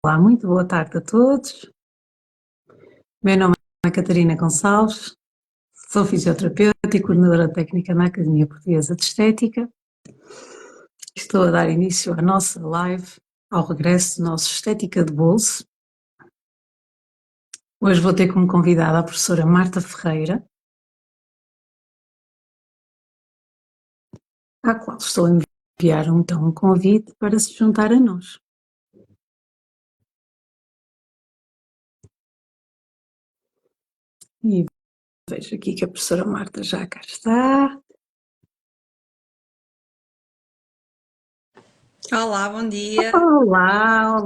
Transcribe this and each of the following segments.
Olá, muito boa tarde a todos. Meu nome é Catarina Gonçalves, sou fisioterapeuta e coordenadora técnica na Academia Portuguesa de Estética. Estou a dar início à nossa live, ao regresso do nosso Estética de Bolso. Hoje vou ter como convidada a professora Marta Ferreira, à qual estou a enviar então um convite para se juntar a nós. E vejo aqui que a professora Marta já cá está. Olá, bom dia. Olá,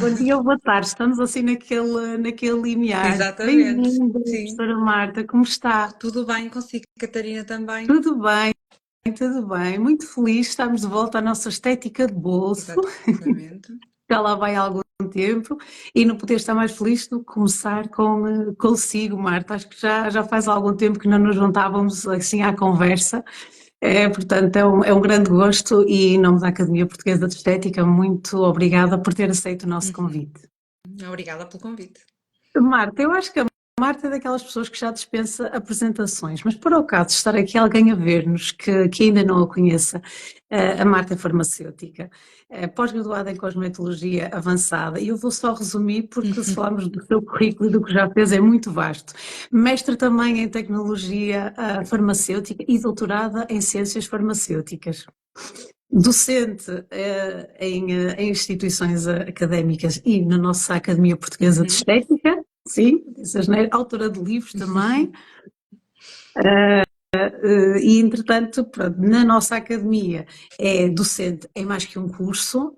bom dia ou boa tarde, estamos assim naquele limiar. Exatamente, Bem-vinda, sim. professora Marta, como está? Tudo bem consigo, Catarina, também? Tudo bem, tudo bem, muito feliz, estamos de volta à nossa estética de bolso, Exatamente. já lá vai há algum tempo, e não poder estar mais feliz do que começar consigo, Marta, acho que já faz algum tempo que não nos juntávamos assim à conversa. Portanto, é um grande gosto e, em nome da Academia Portuguesa de Estética, muito obrigada por ter aceito o nosso Uhum. convite. Obrigada pelo convite. Marta, eu acho que a Marta é daquelas pessoas que já dispensa apresentações, mas por acaso estar aqui alguém a ver-nos que ainda não a conheça, a Marta é farmacêutica, pós-graduada em cosmetologia avançada, e eu vou só resumir porque se falarmos do seu currículo e do que já fez é muito vasto. Mestre também em tecnologia farmacêutica e doutorada em ciências farmacêuticas. Docente em instituições académicas e na nossa Academia Portuguesa de Uhum. Estética, sim, disse asneira, autora de livros também, e entretanto, pronto, na nossa academia é docente em mais que um curso,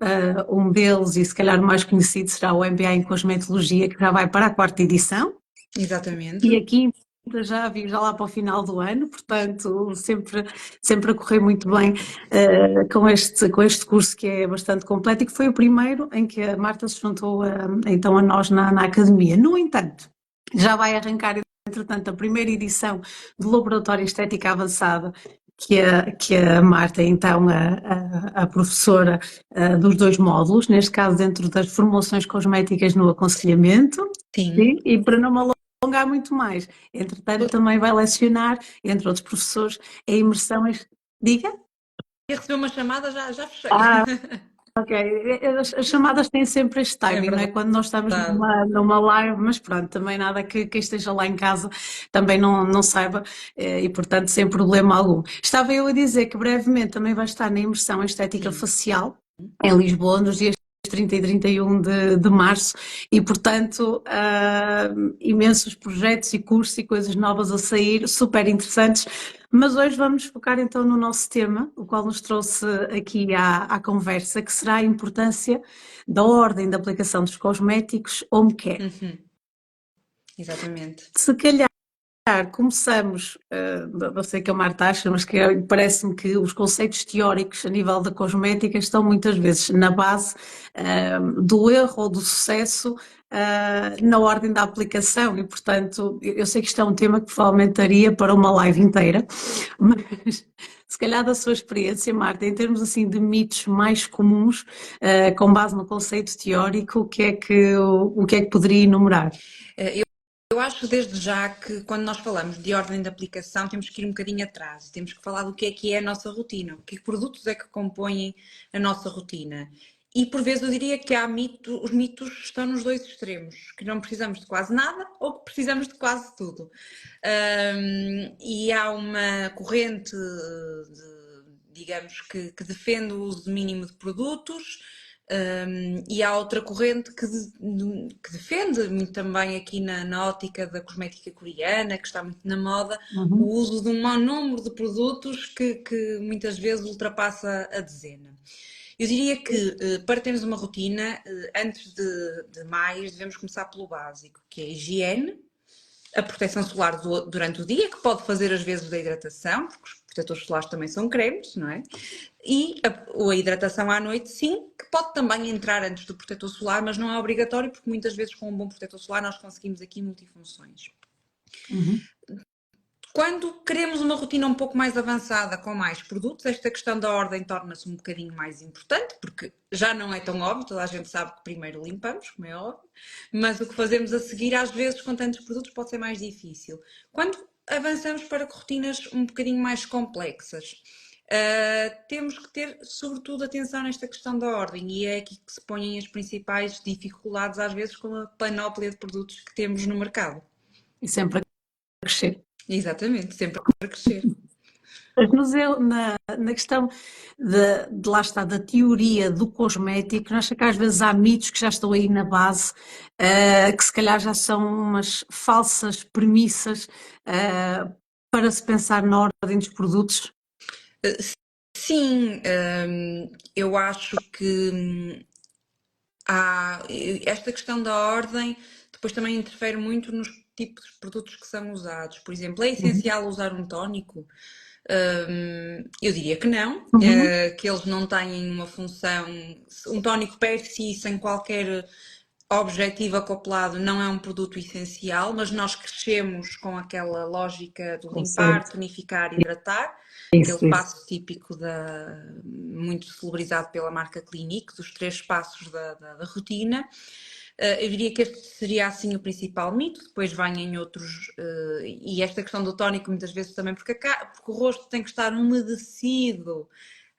um deles e se calhar o mais conhecido será o MBA em Cosmetologia, que já vai para a quarta edição, Exatamente. e aqui já lá para o final do ano, portanto, sempre a correr muito bem com este curso que é bastante completo e que foi o primeiro em que a Marta se juntou então a nós na academia. No entanto, já vai arrancar, entretanto, a primeira edição do Laboratório Estética Avançada, que a Marta é então a professora dos dois módulos, neste caso dentro das formulações cosméticas no aconselhamento. Sim. Sim, e para não me alongar muito mais, entretanto também vai lecionar, entre outros professores, a imersão. Diga? E receber uma chamada, já fechei. Ah, ok. As chamadas têm sempre este É timing, não é? verdade. Quando nós estamos numa live, mas pronto, também nada que esteja lá em casa também não saiba e, portanto, sem problema algum. Estava eu a dizer que brevemente também vai estar na imersão estética Sim. facial em Lisboa, nos dias 30 e 31 de março, e portanto, imensos projetos e cursos e coisas novas a sair, super interessantes. Mas hoje vamos focar então no nosso tema, o qual nos trouxe aqui à conversa, que será a importância da ordem de aplicação dos cosméticos home care. Uhum. Exatamente. Se calhar começamos, não sei que a Marta acha, mas que parece-me que os conceitos teóricos a nível da cosmética estão muitas vezes na base do erro ou do sucesso na ordem da aplicação e, portanto, eu sei que isto é um tema que provavelmente daria para uma live inteira, mas se calhar da sua experiência, Marta, em termos assim de mitos mais comuns, com base no conceito teórico, o que é que poderia enumerar? Eu acho desde já que quando nós falamos de ordem de aplicação temos que ir um bocadinho atrás, temos que falar do que é a nossa rotina, que produtos é que compõem a nossa rotina. E por vezes eu diria que os mitos estão nos dois extremos, que não precisamos de quase nada ou que precisamos de quase tudo. E há uma corrente, digamos, que defende o uso mínimo de produtos, e há outra corrente que defende muito também aqui na ótica da cosmética coreana, que está muito na moda, o Uhum. uso de um mau número de produtos que muitas vezes ultrapassa a dezena. Eu diria que para termos uma rotina, antes de mais, devemos começar pelo básico, que é a higiene, a proteção solar durante o dia, que pode fazer às vezes da hidratação, porque os protetores solares também são cremes, não é? E a hidratação à noite, sim, que pode também entrar antes do protetor solar, mas não é obrigatório, porque muitas vezes com um bom protetor solar nós conseguimos aqui multifunções. Uhum. Quando queremos uma rotina um pouco mais avançada, com mais produtos, esta questão da ordem torna-se um bocadinho mais importante, porque já não é tão óbvio, toda a gente sabe que primeiro limpamos, como é óbvio, mas o que fazemos a seguir, às vezes, com tantos produtos, pode ser mais difícil. Quando avançamos para rotinas um bocadinho mais complexas, temos que ter, sobretudo, atenção nesta questão da ordem, e é aqui que se põem as principais dificuldades, às vezes, com a panóplia de produtos que temos no mercado. E sempre a crescer. Exatamente, sempre a crescer. Mas eu, na questão de lá está, da teoria do cosmético, nós que às vezes há mitos que já estão aí na base, que se calhar já são umas falsas premissas, para se pensar na ordem dos produtos. Sim, eu acho que há esta questão da ordem, depois também interfere muito nos tipos de produtos que são usados. Por exemplo, é essencial usar um tónico? Eu diria que não, Uhum. que eles não têm uma função. Um tónico per si, sem qualquer objetivo acoplado, não é um produto essencial, mas nós crescemos com aquela lógica de limpar, Conceito. tonificar, hidratar, aquele Isso. passo típico muito celebrizado pela marca Clinique, dos 3 passos da rotina. Eu diria que este seria assim o principal mito, depois vêm outros, e esta questão do tónico muitas vezes também, porque o rosto tem que estar umedecido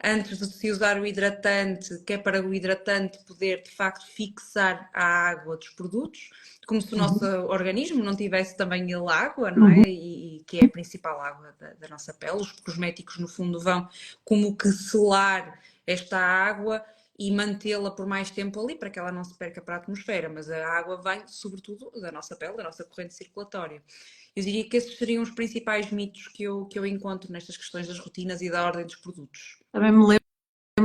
antes de se usar o hidratante, que é para o hidratante poder de facto fixar a água dos produtos, como se o nosso Uhum. organismo não tivesse também ele água, não Uhum. é? E que é a principal água da nossa pele. Os cosméticos, no fundo, vão como que selar esta água e mantê-la por mais tempo ali para que ela não se perca para a atmosfera, mas a água vem sobretudo da nossa pele, da nossa corrente circulatória. Eu diria que esses seriam os principais mitos que eu encontro nestas questões das rotinas e da ordem dos produtos. Também me lembro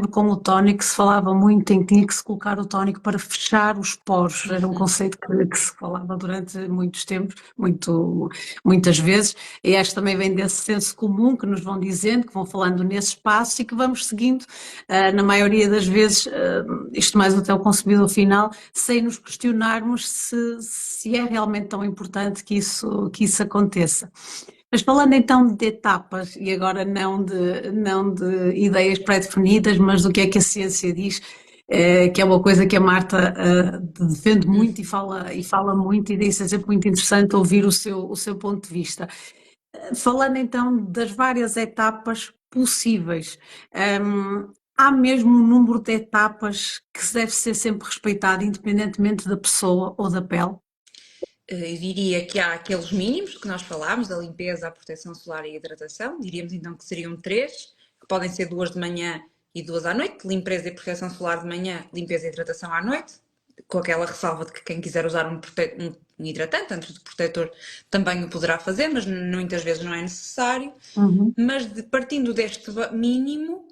com o tónico se falava muito em que tinha que se colocar o tónico para fechar os poros. Era um conceito que se falava durante muitos tempos, muitas vezes, e acho que também vem desse senso comum que nos vão dizendo, que vão falando nesses passos e que vamos seguindo, na maioria das vezes, isto mais até o consumidor final, sem nos questionarmos se é realmente tão importante que isso aconteça. Mas falando então de etapas, e agora não de ideias pré-definidas, mas do que é que a ciência diz, que é uma coisa que a Marta defende muito e fala muito, e isso é sempre muito interessante ouvir o seu ponto de vista. Falando então das várias etapas possíveis, há mesmo um número de etapas que deve ser sempre respeitado, independentemente da pessoa ou da pele? Eu diria que há aqueles mínimos que nós falámos, a limpeza, a proteção solar e a hidratação. Diríamos então que seriam 3, que podem ser 2 de manhã e 2 à noite. Limpeza e proteção solar de manhã, limpeza e hidratação à noite. Com aquela ressalva de que quem quiser usar um hidratante antes do protetor também o poderá fazer, mas muitas vezes não é necessário. Uhum. Mas partindo deste mínimo,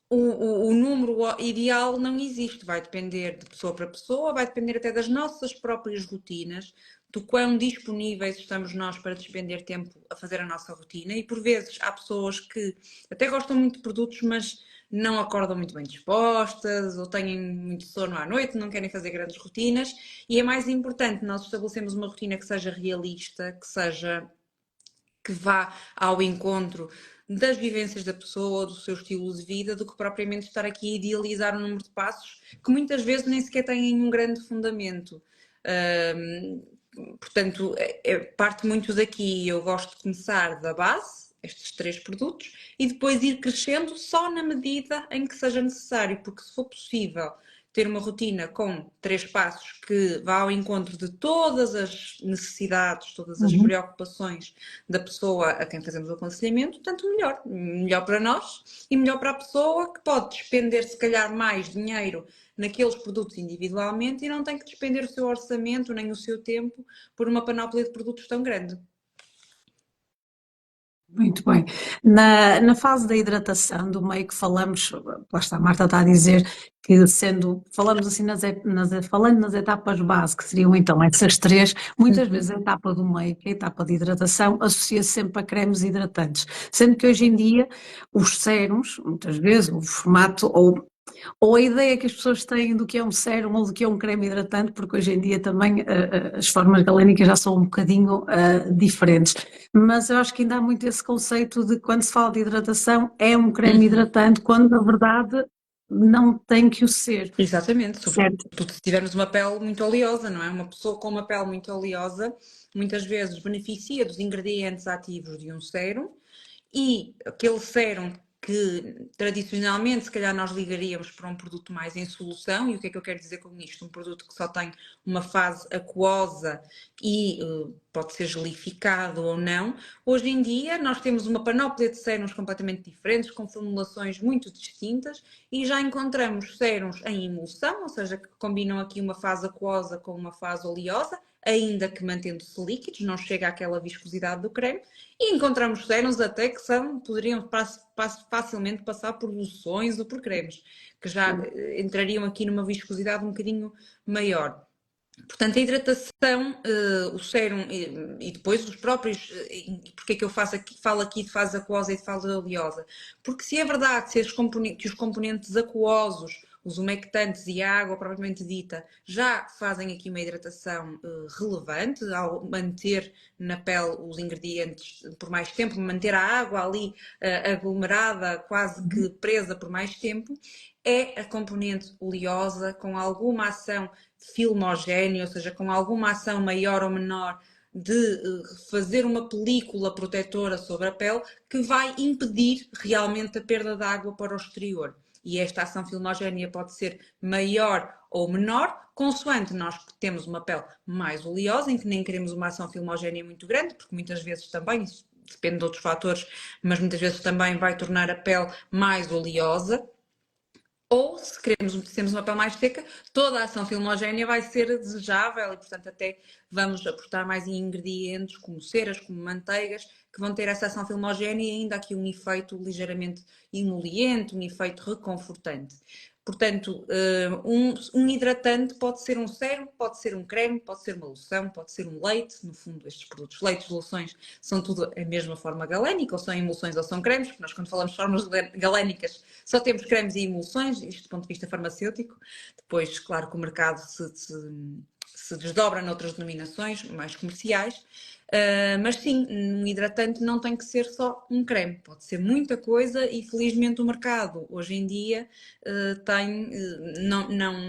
o número ideal não existe, vai depender de pessoa para pessoa, vai depender até das nossas próprias rotinas, do quão disponíveis estamos nós para despender tempo a fazer a nossa rotina. E por vezes há pessoas que até gostam muito de produtos, mas não acordam muito bem dispostas, ou têm muito sono à noite, não querem fazer grandes rotinas. E é mais importante nós estabelecermos uma rotina que seja realista, que vá ao encontro das vivências da pessoa, do seu estilo de vida, do que propriamente estar aqui a idealizar um número de passos que muitas vezes nem sequer têm um grande fundamento. Portanto, parte muito daqui. Eu gosto de começar da base, estes 3 produtos, e depois ir crescendo só na medida em que seja necessário, porque se for possível ter uma rotina com 3 passos que vá ao encontro de todas as necessidades, todas as Uhum. preocupações da pessoa a quem fazemos o aconselhamento, tanto melhor. Melhor para nós e melhor para a pessoa, que pode despender se calhar mais dinheiro naqueles produtos individualmente e não tem que despender o seu orçamento nem o seu tempo por uma panóplia de produtos tão grande. Muito bem. Na fase da hidratação, do meio que falamos, lá está, a Marta está a dizer que falamos assim falando nas etapas base, que seriam então essas 3, muitas vezes a etapa do meio, que é a etapa de hidratação, associa-se sempre a cremes hidratantes, sendo que hoje em dia os sérums, muitas vezes, o formato, ou Ou a ideia que as pessoas têm do que é um sérum ou do que é um creme hidratante, porque hoje em dia também as formas galénicas já são um bocadinho diferentes. Mas eu acho que ainda há muito esse conceito de quando se fala de hidratação é um creme Uhum. hidratante, quando na verdade não tem que o ser, Exatamente, certo? sobretudo se tivermos uma pele muito oleosa, não é? Uma pessoa com uma pele muito oleosa muitas vezes beneficia dos ingredientes ativos de um sérum e aquele sérum que tradicionalmente se calhar nós ligaríamos para um produto mais em solução, e o que é que eu quero dizer com isto? Um produto que só tem uma fase aquosa e pode ser gelificado ou não. Hoje em dia nós temos uma panóplia de sérums completamente diferentes, com formulações muito distintas, e já encontramos sérums em emulsão, ou seja, que combinam aqui uma fase aquosa com uma fase oleosa, ainda que mantendo-se líquidos, não chega àquela viscosidade do creme, e encontramos sérums até que poderiam facilmente passar por loções ou por cremes, que já entrariam aqui numa viscosidade um bocadinho maior. Portanto, a hidratação, o sérum e depois os próprios. Porque é que eu falo aqui de fase aquosa e de fase oleosa? Porque se é verdade que os componentes aquosos, os umectantes e a água propriamente dita, já fazem aqui uma hidratação relevante ao manter na pele os ingredientes por mais tempo, manter a água ali aglomerada, quase que presa por mais tempo, é a componente oleosa com alguma ação filmogéneo, ou seja, com alguma ação maior ou menor de fazer uma película protetora sobre a pele que vai impedir realmente a perda de água para o exterior. E esta ação filmogénea pode ser maior ou menor, consoante nós temos uma pele mais oleosa, em que nem queremos uma ação filmogénea muito grande, porque muitas vezes também, isso depende de outros fatores, mas muitas vezes também vai tornar a pele mais oleosa. Ou, se temos uma pele mais seca, toda a ação filmogénea vai ser desejável e, portanto, até vamos aportar mais em ingredientes como ceras, como manteigas, que vão ter essa ação filmogénea e ainda aqui um efeito ligeiramente emoliente, um efeito reconfortante. Portanto, um hidratante pode ser um sérum, pode ser um creme, pode ser uma loção, pode ser um leite. No fundo, estes produtos, leites, loções, são tudo a mesma forma galénica, ou são emulsões ou são cremes, porque nós quando falamos de formas galénicas só temos cremes e emulsões, isto do ponto de vista farmacêutico. Depois, claro que o mercado se desdobra noutras denominações mais comerciais. Mas sim, um hidratante não tem que ser só um creme, pode ser muita coisa e felizmente o mercado hoje em dia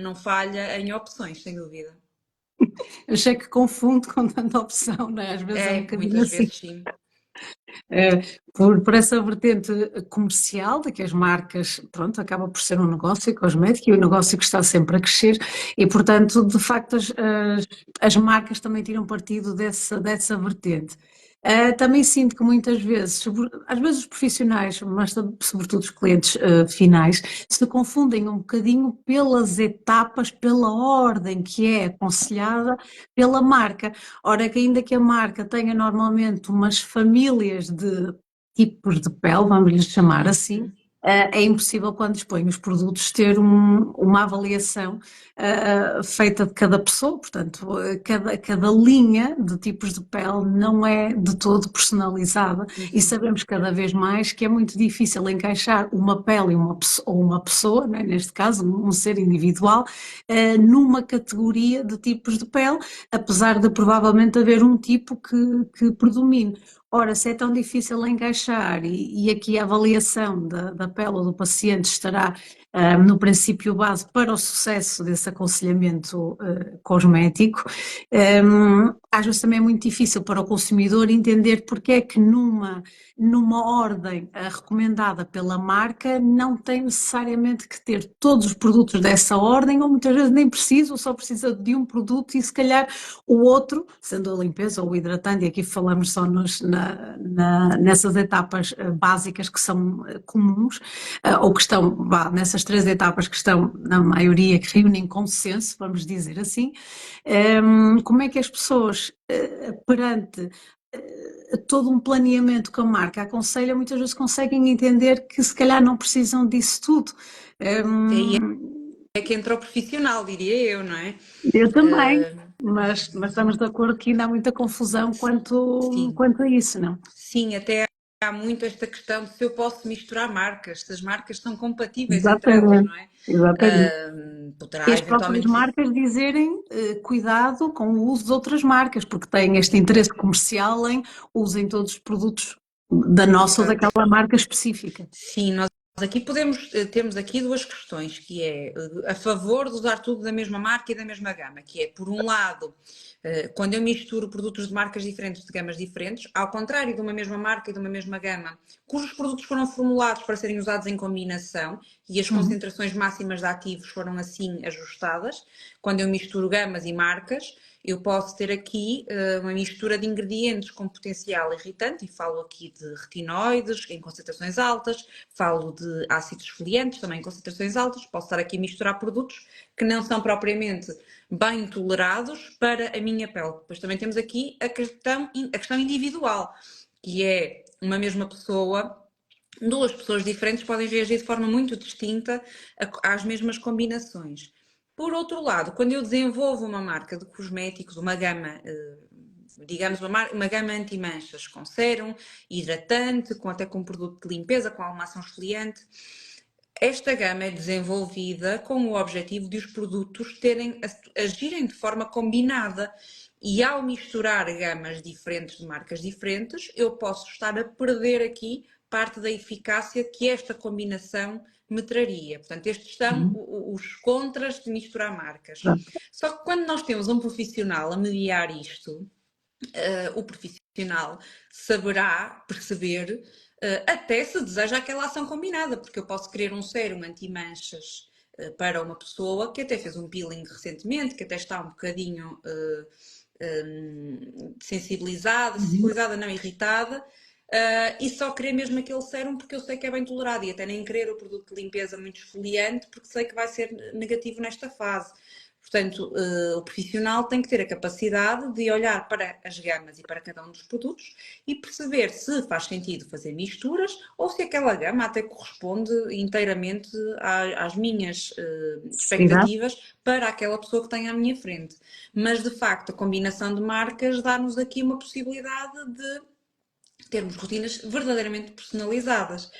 não falha em opções, sem dúvida. Eu sei que confundo com tanta opção, não é? Às vezes é um É, bocadinho muitas assim. vezes sim. eh, por essa vertente comercial, de que as marcas, pronto, acaba por ser um negócio cosmético e um negócio que está sempre a crescer e, portanto, de facto, as marcas também tiram partido dessa vertente. Também sinto que muitas vezes, às vezes os profissionais, mas sobretudo os clientes finais, se confundem um bocadinho pelas etapas, pela ordem que é aconselhada pela marca. Ora, que ainda que a marca tenha normalmente umas famílias de tipos de pele, vamos lhes chamar assim, Uhum. é impossível quando dispõe os produtos ter uma avaliação feita de cada pessoa, portanto, cada linha de tipos de pele não é de todo personalizada e Uhum. sabemos cada vez mais que é muito difícil encaixar uma pele ou uma pessoa, né, neste caso um ser individual, numa categoria de tipos de pele, apesar de provavelmente haver um tipo que predomine. Ora, se é tão difícil encaixar e aqui a avaliação da pele ou do paciente estará no princípio base para o sucesso desse aconselhamento cosmético, às vezes também é muito difícil para o consumidor entender porque é que numa ordem recomendada pela marca não tem necessariamente que ter todos os produtos dessa ordem ou muitas vezes nem precisa, ou só precisa de um produto e se calhar o outro, sendo a limpeza ou o hidratante, e aqui falamos só nessas etapas básicas que são comuns, ou que estão nessas três etapas que estão, na maioria, que reúnem consenso, vamos dizer assim, como é que as pessoas, perante todo um planeamento que a marca aconselha, muitas vezes conseguem entender que se calhar não precisam disso tudo. Aí Um, é que entra o profissional, diria eu, não é? eu também, Uh, mas estamos de acordo que ainda há muita confusão quanto, sim, quanto a isso, não? sim, até há muito esta questão de se eu posso misturar marcas, se as marcas são compatíveis entre elas, Exatamente, não é? exatamente. E Poderá as próprias eventualmente. marcas dizerem cuidado com o uso de outras marcas, porque têm este interesse comercial em usem todos os produtos da nossa ou Exato. daquela marca específica. Sim, nós aqui temos aqui duas questões, que é a favor de usar tudo da mesma marca e da mesma gama, que é, por um lado, quando eu misturo produtos de marcas diferentes, de gamas diferentes, ao contrário de uma mesma marca e de uma mesma gama, cujos produtos foram formulados para serem usados em combinação e as Uhum. concentrações máximas de ativos foram assim ajustadas, quando eu misturo gamas e marcas, eu posso ter aqui uma mistura de ingredientes com potencial irritante, e falo aqui de retinoides em concentrações altas, falo de ácidos esfoliantes também em concentrações altas, posso estar aqui a misturar produtos que não são propriamente bem tolerados para a minha pele. Depois também temos aqui a questão individual, que é uma mesma pessoa. Duas pessoas diferentes podem reagir de forma muito distinta às mesmas combinações. Por outro lado, quando eu desenvolvo uma marca de cosméticos, uma gama, digamos, uma gama anti-manchas com sérum, hidratante, até com produto de limpeza, com alguma ação esfoliante, esta gama é desenvolvida com o objetivo de os produtos agirem de forma combinada. E ao misturar gamas diferentes de marcas diferentes, eu posso estar a perder aqui parte da eficácia que esta combinação me traria. Portanto, estes são Uhum. os contras de misturar marcas. Só que quando nós temos um profissional a mediar isto, o profissional saberá perceber até se deseja aquela ação combinada, porque eu posso querer um sérum anti-manchas para uma pessoa que até fez um peeling recentemente, que até está um bocadinho sensibilizada, Uhum. sensibilizada, não irritada, e só querer mesmo aquele sérum porque eu sei que é bem tolerado, e até nem querer o produto de limpeza muito esfoliante porque sei que vai ser negativo nesta fase. Portanto, o profissional tem que ter a capacidade de olhar para as gamas e para cada um dos produtos e perceber se faz sentido fazer misturas ou se aquela gama até corresponde inteiramente às minhas Cidade. expectativas para aquela pessoa que tem à minha frente. Mas, de facto, a combinação de marcas dá-nos aqui uma possibilidade de termos rotinas verdadeiramente personalizadas.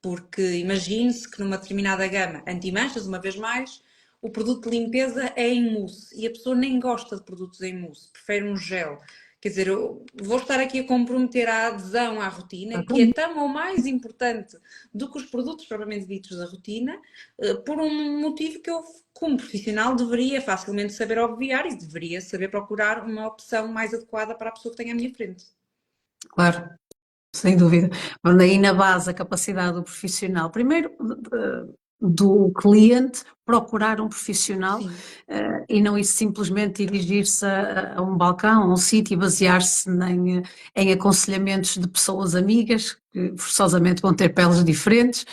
Porque imagine-se que numa determinada gama anti-manchas, uma vez mais, o produto de limpeza é em mousse e a pessoa nem gosta de produtos em mousse, prefere um gel. Quer dizer, eu vou estar aqui a comprometer a adesão à rotina, que é tão ou mais importante do que os produtos propriamente ditos da rotina, por um motivo que eu, como profissional, deveria facilmente saber obviar e deveria saber procurar uma opção mais adequada para a pessoa que tem à minha frente. Claro, sem dúvida. Onde aí na base a capacidade do profissional, primeiro do cliente procurar um profissional Sim. e não isso simplesmente dirigir-se a um balcão, a um sítio e basear-se em aconselhamentos de pessoas amigas que forçosamente vão ter peles diferentes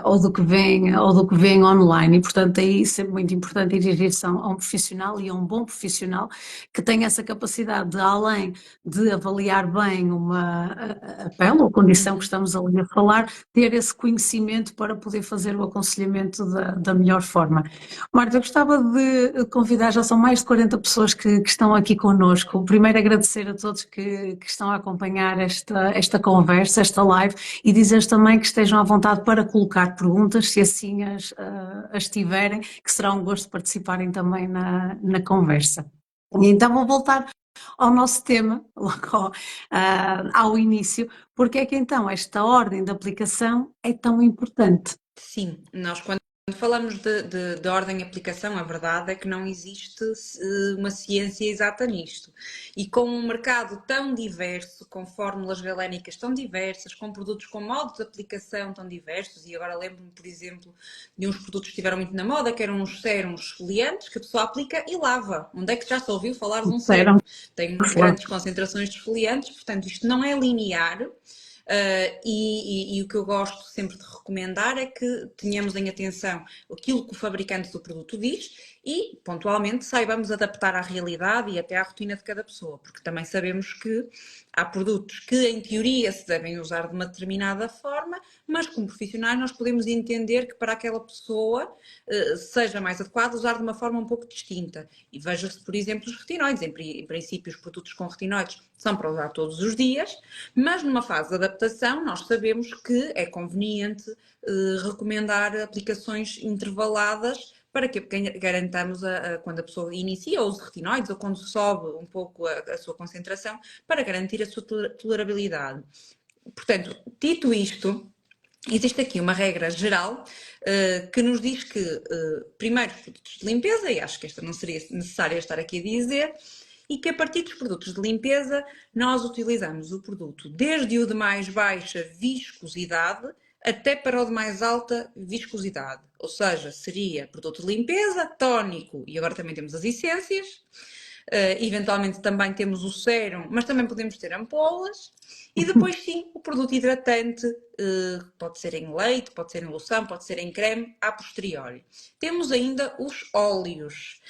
ou do que vem online e portanto aí sempre muito importante dirigir-se a um profissional e a um bom profissional que tenha essa capacidade de além de avaliar bem a pele ou a condição que estamos ali a falar, ter esse conhecimento para poder fazer o aconselhamento da melhor forma. Marta, eu gostava de convidar, já são mais de 40 pessoas que estão aqui connosco. Primeiro agradecer a todos que estão a acompanhar esta conversa, esta live, e dizer também que estejam à vontade para colocar perguntas, se assim as tiverem, que será um gosto participarem também na conversa. E então vou voltar ao nosso tema, logo ao início, porque é que então esta ordem de aplicação é tão importante? Sim, nós quando falamos de ordem de aplicação, a verdade é que não existe uma ciência exata nisto. E com um mercado tão diverso, com fórmulas galénicas tão diversas, com produtos com modos de aplicação tão diversos, e agora lembro-me, por exemplo, de uns produtos que estiveram muito na moda, que eram uns sérums esfoliantes que a pessoa aplica e lava. Onde é que já se ouviu falar de um sérum? Disseram, Tem grandes concentrações de esfoliantes, portanto isto não é linear. E o que eu gosto sempre de recomendar é que tenhamos em atenção aquilo que o fabricante do produto diz e, pontualmente, saibamos adaptar à realidade e até à rotina de cada pessoa, porque também sabemos que há produtos que, em teoria, se devem usar de uma determinada forma, mas como profissionais nós podemos entender que para aquela pessoa seja mais adequado usar de uma forma um pouco distinta. E veja-se, por exemplo, os retinoides. Em princípio, os produtos com retinoides são para usar todos os dias, mas numa fase de adaptação adaptação, nós sabemos que é conveniente recomendar aplicações intervaladas para que garantamos, quando a pessoa inicia os retinoides ou quando sobe um pouco a sua concentração, para garantir a sua tolerabilidade. Portanto, dito isto, existe aqui uma regra geral que nos diz que, primeiro, os produtos de limpeza, e acho que esta não seria necessária estar aqui a dizer, e que a partir dos produtos de limpeza nós utilizamos o produto desde o de mais baixa viscosidade até para o de mais alta viscosidade. Ou seja, seria produto de limpeza, tónico, e agora também temos as essências. Eventualmente também temos o sérum, mas também podemos ter ampolas. E depois sim, o produto hidratante, pode ser em leite, pode ser em loção, pode ser em creme, a posteriori. Temos ainda os óleos,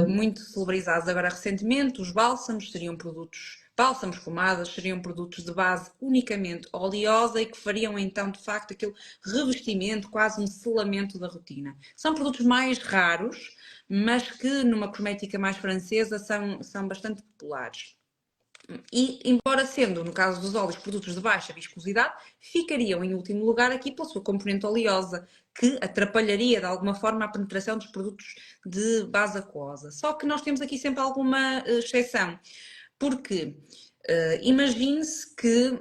muito celebrizados agora recentemente. Os bálsamos seriam produtos, bálsamos, pomadas, seriam produtos de base unicamente oleosa e que fariam então de facto aquele revestimento, quase um selamento da rotina. São produtos mais raros, mas que numa cosmética mais francesa são bastante populares. E, embora sendo, no caso dos óleos, produtos de baixa viscosidade, ficariam em último lugar aqui pela sua componente oleosa, que atrapalharia de alguma forma a penetração dos produtos de base aquosa. Só que nós temos aqui sempre alguma exceção, porque imagine-se que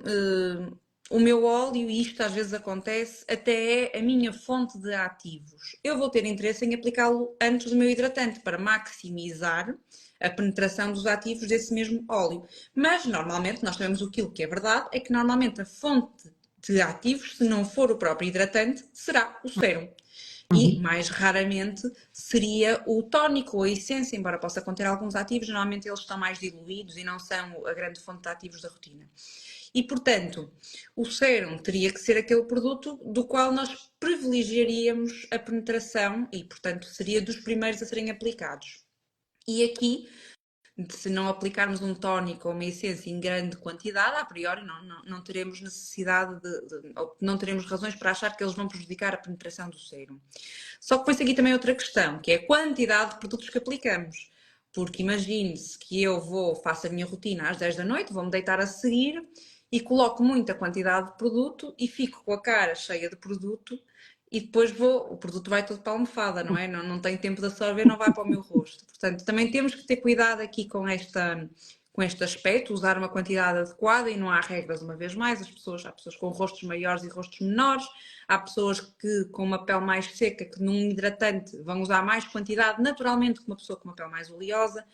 o meu óleo, e isto às vezes acontece, até é a minha fonte de ativos. Eu vou ter interesse em aplicá-lo antes do meu hidratante para maximizar a penetração dos ativos desse mesmo óleo. Mas normalmente nós sabemos aquilo que é verdade, é que normalmente a fonte de ativos, se não for o próprio hidratante, será o sérum. E mais raramente seria o tónico ou a essência, embora possa conter alguns ativos, normalmente eles estão mais diluídos e não são a grande fonte de ativos da rotina. E, portanto, o sérum teria que ser aquele produto do qual nós privilegiaríamos a penetração e, portanto, seria dos primeiros a serem aplicados. E aqui, se não aplicarmos um tónico ou uma essência em grande quantidade, a priori não teremos necessidade ou não teremos razões para achar que eles vão prejudicar a penetração do sérum. Só que põe-se aqui também outra questão, que é a quantidade de produtos que aplicamos. Porque imagine-se que eu faço a minha rotina às 10 da noite, vou-me deitar a seguir e coloco muita quantidade de produto e fico com a cara cheia de produto e depois o produto vai todo para a almofada, não é? Não tem tempo de absorver, não vai para o meu rosto. Portanto, também temos que ter cuidado aqui com este aspecto, usar uma quantidade adequada e não há regras, uma vez mais. Há pessoas com rostos maiores e rostos menores, há pessoas que com uma pele mais seca, que num hidratante vão usar mais quantidade, naturalmente, que uma pessoa com uma pele mais oleosa.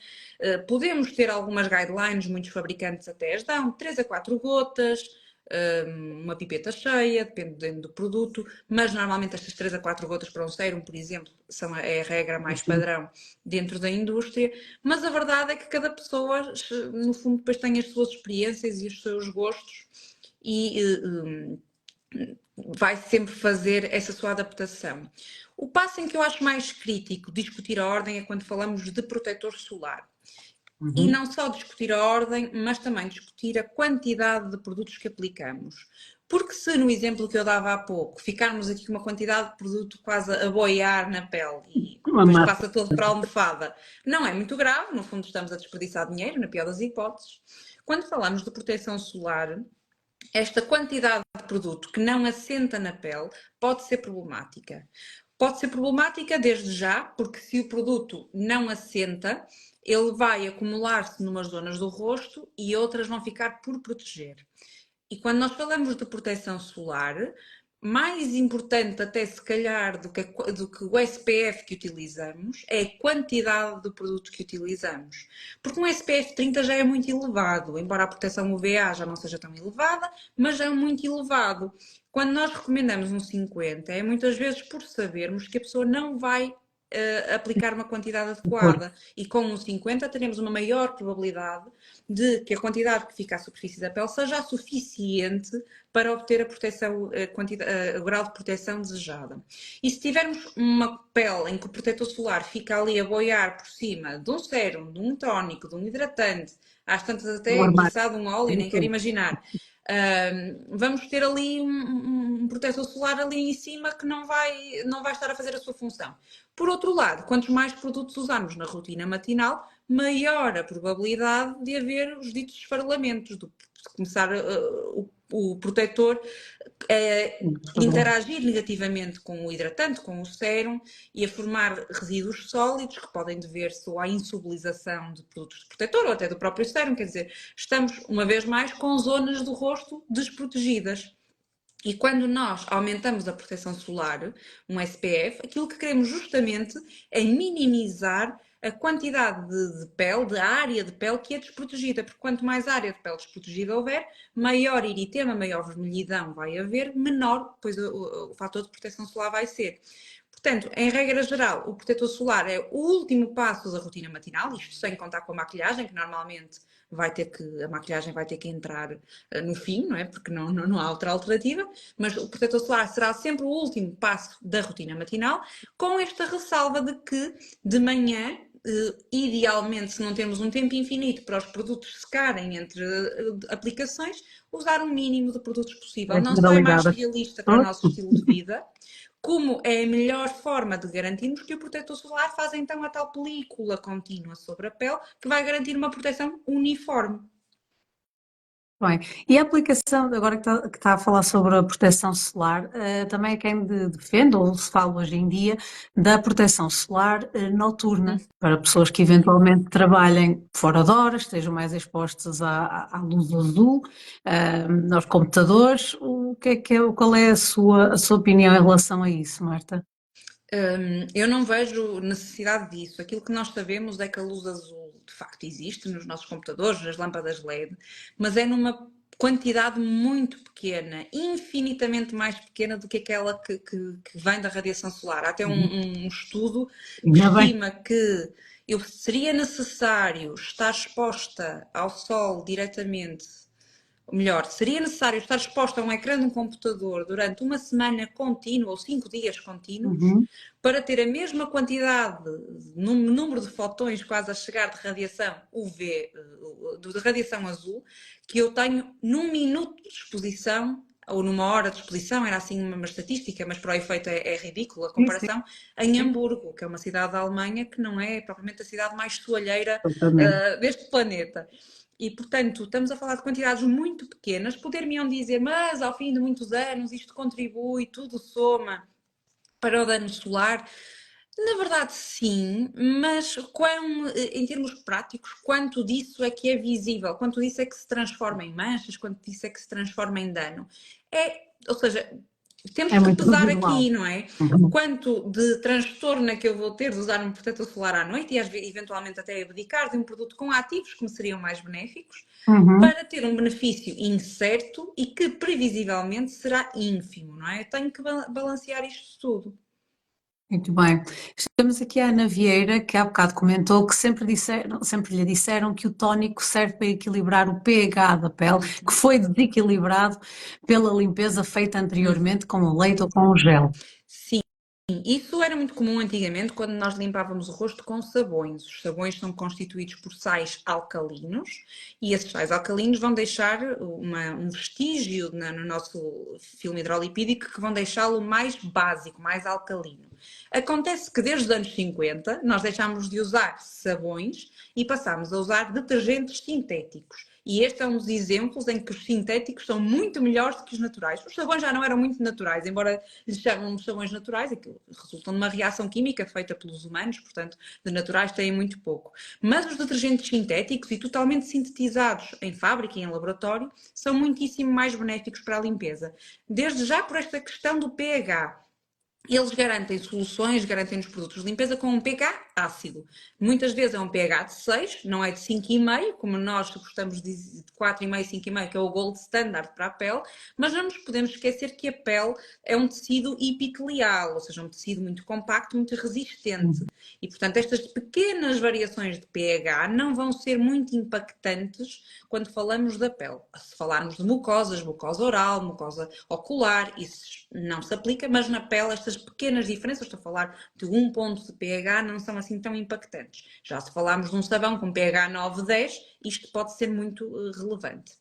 Podemos ter algumas guidelines, muitos fabricantes até as dão, 3 a 4 gotas, uma pipeta cheia, dependendo do produto, mas normalmente estas 3 a 4 gotas para um sérum, por exemplo, é a regra mais padrão dentro da indústria, mas a verdade é que cada pessoa, no fundo, depois tem as suas experiências e os seus gostos e vai sempre fazer essa sua adaptação. O passo em que eu acho mais crítico discutir a ordem é quando falamos de protetor solar. E não só discutir a ordem, mas também discutir a quantidade de produtos que aplicamos. Porque se no exemplo que eu dava há pouco, ficarmos aqui com uma quantidade de produto quase a boiar na pele e depois passa todo para a almofada, não é muito grave, no fundo estamos a desperdiçar dinheiro, na pior das hipóteses. Quando falamos de proteção solar, esta quantidade de produto que não assenta na pele pode ser problemática. Pode ser problemática desde já, porque se o produto não assenta, ele vai acumular-se numas zonas do rosto e outras vão ficar por proteger. E quando nós falamos de proteção solar, mais importante até se calhar do que o SPF que utilizamos é a quantidade do produto que utilizamos. Porque um SPF 30 já é muito elevado, embora a proteção UVA já não seja tão elevada, mas já é muito elevado. Quando nós recomendamos um 50, é muitas vezes por sabermos que a pessoa não vai aplicar uma quantidade adequada. E com um 50 teremos uma maior probabilidade de que a quantidade que fica à superfície da pele seja suficiente para obter a proteção, o grau de proteção desejada. E se tivermos uma pele em que o protetor solar fica ali a boiar por cima de um sérum, de um tónico, de um hidratante, às tantas até, quiçá, de um óleo, nem quero imaginar, vamos ter ali um protetor solar ali em cima que não vai estar a fazer a sua função. Por outro lado, quantos mais produtos usarmos na rotina matinal, maior a probabilidade de haver os ditos esfarelamentos, de começar o protetor interagir negativamente com o hidratante, com o sérum e a formar resíduos sólidos que podem dever-se ou à insolubilização de produtos de protetor ou até do próprio sérum, quer dizer, estamos uma vez mais com zonas do rosto desprotegidas. E quando nós aumentamos a proteção solar, um SPF, aquilo que queremos justamente é minimizar a quantidade de pele, de área de pele que é desprotegida, porque quanto mais área de pele desprotegida houver, maior eritema, maior vermelhidão vai haver, menor depois o fator de proteção solar vai ser. Portanto, em regra geral, o protetor solar é o último passo da rotina matinal, isto sem contar com a maquilhagem, que normalmente a maquilhagem vai ter que entrar no fim, não é? Porque não há outra alternativa, mas o protetor solar será sempre o último passo da rotina matinal, com esta ressalva de que de manhã, idealmente, se não temos um tempo infinito para os produtos secarem entre aplicações, usar o mínimo de produtos possível. Não só é mais realista para o nosso estilo de vida, como é a melhor forma de garantirmos que o protetor solar faz então a tal película contínua sobre a pele que vai garantir uma proteção uniforme. Bem, e a aplicação, agora que está a falar sobre a proteção solar, também é quem defende, ou se fala hoje em dia, da proteção solar noturna, para pessoas que eventualmente trabalhem fora de horas, estejam mais expostas à luz azul, aos computadores. Qual é a sua opinião em relação a isso, Marta? Eu não vejo necessidade disso. Aquilo que nós sabemos é que a luz azul de facto existe nos nossos computadores, nas lâmpadas LED, mas é numa quantidade muito pequena, infinitamente mais pequena do que aquela que vem da radiação solar. Há até um estudo que estima que seria necessário estar exposta ao sol diretamente. Ou melhor, seria necessário estar exposto a um ecrã de um computador durante uma semana contínua ou 5 dias contínuos para ter a mesma quantidade, número de fotões quase a chegar de radiação UV, de radiação azul, que eu tenho num minuto de exposição ou numa hora de exposição, era assim uma estatística, mas para o efeito é ridículo a comparação, em Hamburgo, que é uma cidade da Alemanha que não é propriamente a cidade mais soalheira deste planeta. E, portanto, estamos a falar de quantidades muito pequenas. Poder-me-ão dizer, mas ao fim de muitos anos isto contribui, tudo soma para o dano solar. Na verdade, sim, mas em termos práticos, quanto disso é que é visível? Quanto disso é que se transforma em manchas? Quanto disso é que se transforma em dano? Ou seja, temos que pesar aqui, não é? Quanto de transtorno é que eu vou ter de usar um protetor solar à noite e eventualmente até abdicar de um produto com ativos que me seriam mais benéficos para ter um benefício incerto e que previsivelmente será ínfimo, não é? Eu tenho que balancear isto tudo. Muito bem. Estamos aqui a Ana Vieira, que há bocado comentou que sempre lhe disseram que o tónico serve para equilibrar o pH da pele, que foi desequilibrado pela limpeza feita anteriormente com o leite ou com o gel. Sim. Isso era muito comum antigamente quando nós limpávamos o rosto com sabões. Os sabões são constituídos por sais alcalinos e esses sais alcalinos vão deixar um vestígio no nosso filme hidrolipídico que vão deixá-lo mais básico, mais alcalino. Acontece que desde os anos 50 nós deixámos de usar sabões e passámos a usar detergentes sintéticos. E este é um dos exemplos em que os sintéticos são muito melhores do que os naturais. Os sabões já não eram muito naturais, embora lhes chamam de sabões naturais, aquilo resultam de uma reação química feita pelos humanos, portanto, de naturais têm muito pouco. Mas os detergentes sintéticos e totalmente sintetizados em fábrica e em laboratório são muitíssimo mais benéficos para a limpeza. Desde já por esta questão do pH. Eles garantem soluções, garantem os produtos de limpeza com um pH ácido. Muitas vezes é um pH de 6, não é de 5,5, como nós gostamos de 4,5, 5,5, que é o gold standard para a pele, mas não nos podemos esquecer que a pele é um tecido epitelial, ou seja, um tecido muito compacto, muito resistente. E, portanto, estas pequenas variações de pH não vão ser muito impactantes quando falamos da pele. Se falarmos de mucosas, mucosa oral, mucosa ocular, isso não se aplica, mas na pele estas pequenas diferenças, estou a falar de 1 ponto de pH, não são assim tão impactantes. Já se falarmos de um sabão com pH 9, 10, isto pode ser muito relevante.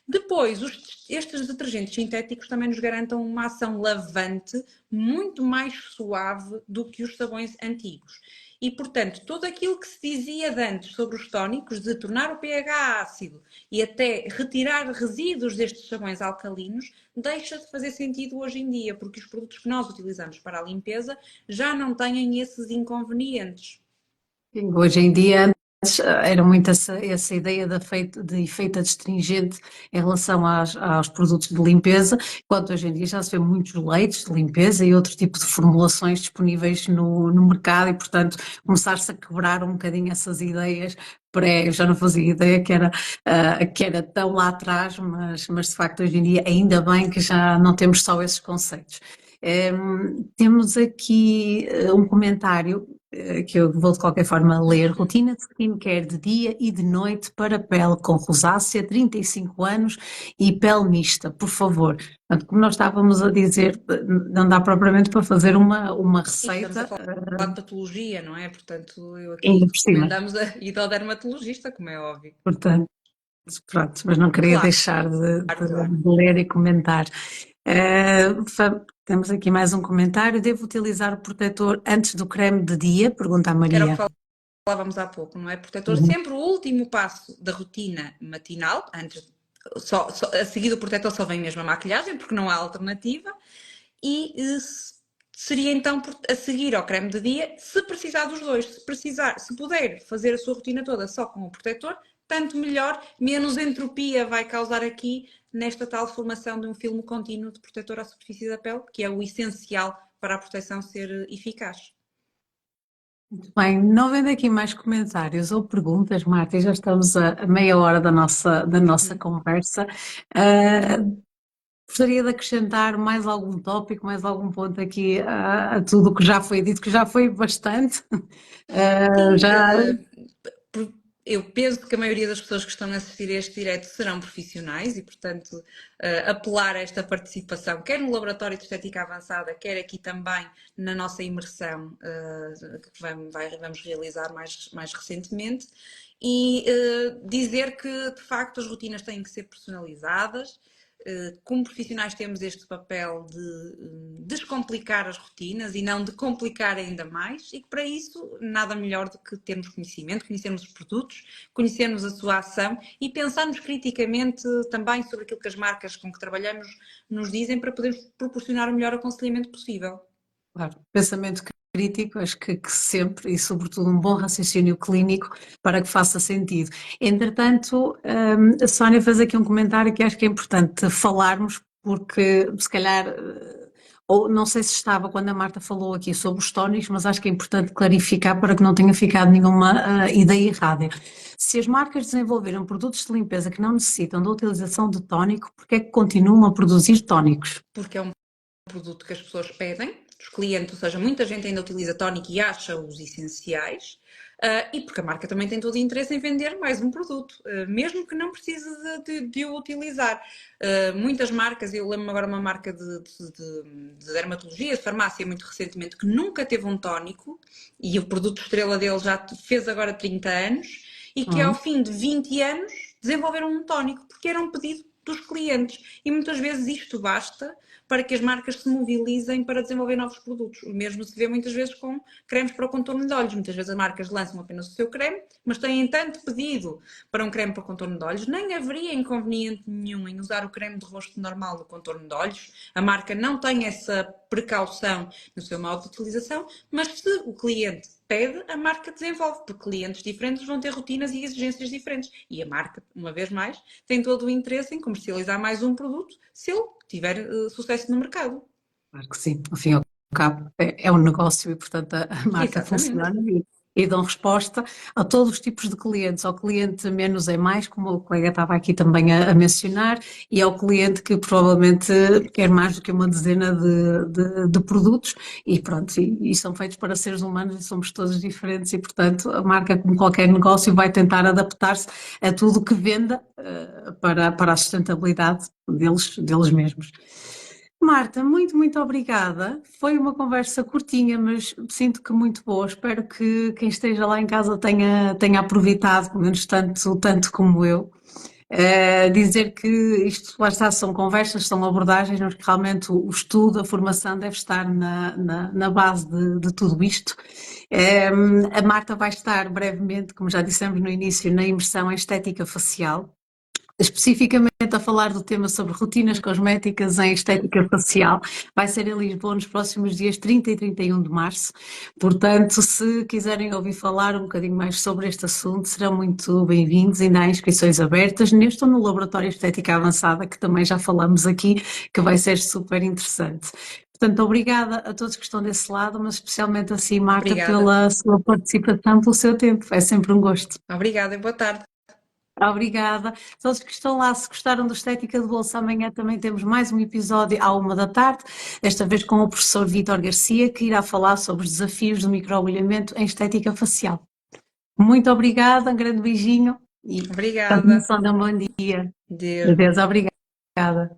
Depois, estes detergentes sintéticos também nos garantam uma ação lavante muito mais suave do que os sabões antigos. E, portanto, tudo aquilo que se dizia de antes sobre os tónicos, de tornar o pH ácido e até retirar resíduos destes sabões alcalinos, deixa de fazer sentido hoje em dia, porque os produtos que nós utilizamos para a limpeza já não têm esses inconvenientes. Sim, hoje em dia era muito essa ideia de efeito adstringente em relação aos produtos de limpeza, enquanto hoje em dia já se vê muitos leites de limpeza e outro tipo de formulações disponíveis no mercado e, portanto, começar-se a quebrar um bocadinho essas ideias. Eu já não fazia ideia que era tão lá atrás, mas de facto hoje em dia ainda bem que já não temos só esses conceitos. Temos aqui um comentário que eu vou de qualquer forma ler. Rotina de skincare de dia e de noite para pele com rosácea, 35 anos e pele mista, por favor. Portanto, como nós estávamos a dizer, não dá propriamente para fazer uma E estamos a receita, falar de patologia, não é? Portanto, eu aqui ainda por cima. recomendamos a ida ao dermatologista, como é óbvio. Portanto, pronto, mas não queria Claro, deixar claro. de ler e comentar. Temos aqui mais um comentário. Devo utilizar o protetor antes do creme de dia? Pergunta a Era o Maria. que falávamos há pouco, não é? Protetor, Uhum. sempre o último passo da rotina matinal, antes, a seguir do protetor só vem mesmo a maquilhagem, porque não há alternativa, e seria então a seguir ao creme de dia, se precisar dos dois, se puder fazer a sua rotina toda só com o protetor, tanto melhor, menos entropia vai causar aqui nesta tal formação de um filme contínuo de protetor à superfície da pele, que é o essencial para a proteção ser eficaz. Muito bem, não vendo aqui mais comentários ou perguntas, Marta, e já estamos a meia hora da nossa conversa. Gostaria de acrescentar mais algum tópico, mais algum ponto aqui a tudo o que já foi dito, que já foi bastante. Sim, Já, eu penso que a maioria das pessoas que estão a assistir a este direto serão profissionais e, portanto, apelar a esta participação, quer no Laboratório de Estética Avançada, quer aqui também na nossa imersão que vamos realizar mais recentemente, e dizer que, de facto, as rotinas têm que ser personalizadas. Como profissionais temos este papel de descomplicar as rotinas e não de complicar ainda mais, e que para isso nada melhor do que termos conhecimento, conhecermos os produtos, conhecermos a sua ação e pensarmos criticamente também sobre aquilo que as marcas com que trabalhamos nos dizem para podermos proporcionar o melhor aconselhamento possível. claro, pensamento crítico, acho que sempre, e sobretudo um bom raciocínio clínico para que faça sentido. Entretanto, a Sónia fez aqui um comentário que acho que é importante falarmos, porque se calhar, ou não sei se estava quando a Marta falou aqui sobre os tónicos, mas acho que é importante clarificar para que não tenha ficado nenhuma ideia errada. Se as marcas desenvolveram produtos de limpeza que não necessitam da utilização de tónico, porque é que continuam a produzir tónicos? Porque é um produto que as pessoas pedem, os clientes, ou seja, muita gente ainda utiliza tónico e acha-os essenciais, e porque a marca também tem todo o interesse em vender mais um produto, mesmo que não precise de o utilizar. Muitas marcas, eu lembro-me agora uma marca de dermatologia, de farmácia, muito recentemente, que nunca teve um tónico, e o produto estrela dele já fez agora 30 anos, e que ao fim de 20 anos desenvolveram um tónico, porque era um pedido dos clientes. E muitas vezes isto basta para que as marcas se mobilizem para desenvolver novos produtos. O mesmo se vê muitas vezes com cremes para o contorno de olhos. Muitas vezes as marcas lançam apenas o seu creme, mas têm tanto pedido para um creme para o contorno de olhos, nem haveria inconveniente nenhum em usar o creme de rosto normal no contorno de olhos. A marca não tem essa precaução no seu modo de utilização, mas se o cliente pede, a marca desenvolve, porque clientes diferentes vão ter rotinas e exigências diferentes. E a marca, uma vez mais, tem todo o interesse em comercializar mais um produto se ele tiver sucesso no mercado. Claro que sim, ao fim e ao cabo é um negócio e, portanto, a marca Exatamente. funciona e dão resposta a todos os tipos de clientes, ao cliente menos é mais, como o colega estava aqui também a mencionar, e ao cliente que provavelmente quer mais do que uma dezena de produtos e pronto, e são feitos para seres humanos e somos todos diferentes e, portanto, a marca, como qualquer negócio, vai tentar adaptar-se a tudo que venda para a sustentabilidade deles mesmos. Marta, muito, muito obrigada. Foi uma conversa curtinha, mas sinto que muito boa. Espero que quem esteja lá em casa tenha aproveitado, pelo menos tanto como eu. Dizer que isto, lá está, são conversas, são abordagens, mas que realmente o estudo, a formação deve estar na base de tudo isto. A Marta vai estar brevemente, como já dissemos no início, na imersão em estética facial, especificamente a falar do tema sobre rotinas cosméticas em estética facial. Vai ser em Lisboa nos próximos dias 30 e 31 de março. Portanto, se quiserem ouvir falar um bocadinho mais sobre este assunto, serão muito bem-vindos. Ainda há inscrições abertas neste ou no Laboratório de Estética Avançada, que também já falamos aqui, que vai ser super interessante. Portanto, obrigada a todos que estão desse lado, mas especialmente a si, Marta, Obrigada. pela sua participação, pelo seu tempo. É sempre um gosto. Obrigada e boa tarde. Obrigada. Todos que estão lá, se gostaram do Estética de Bolsa, amanhã também temos mais um episódio à 1 da tarde, desta vez com o professor Vítor Garcia, que irá falar sobre os desafios do microagulhamento em estética facial. Muito obrigada, um grande beijinho e Obrigada. continuação de um bom dia. Deus. Adeus, obrigada.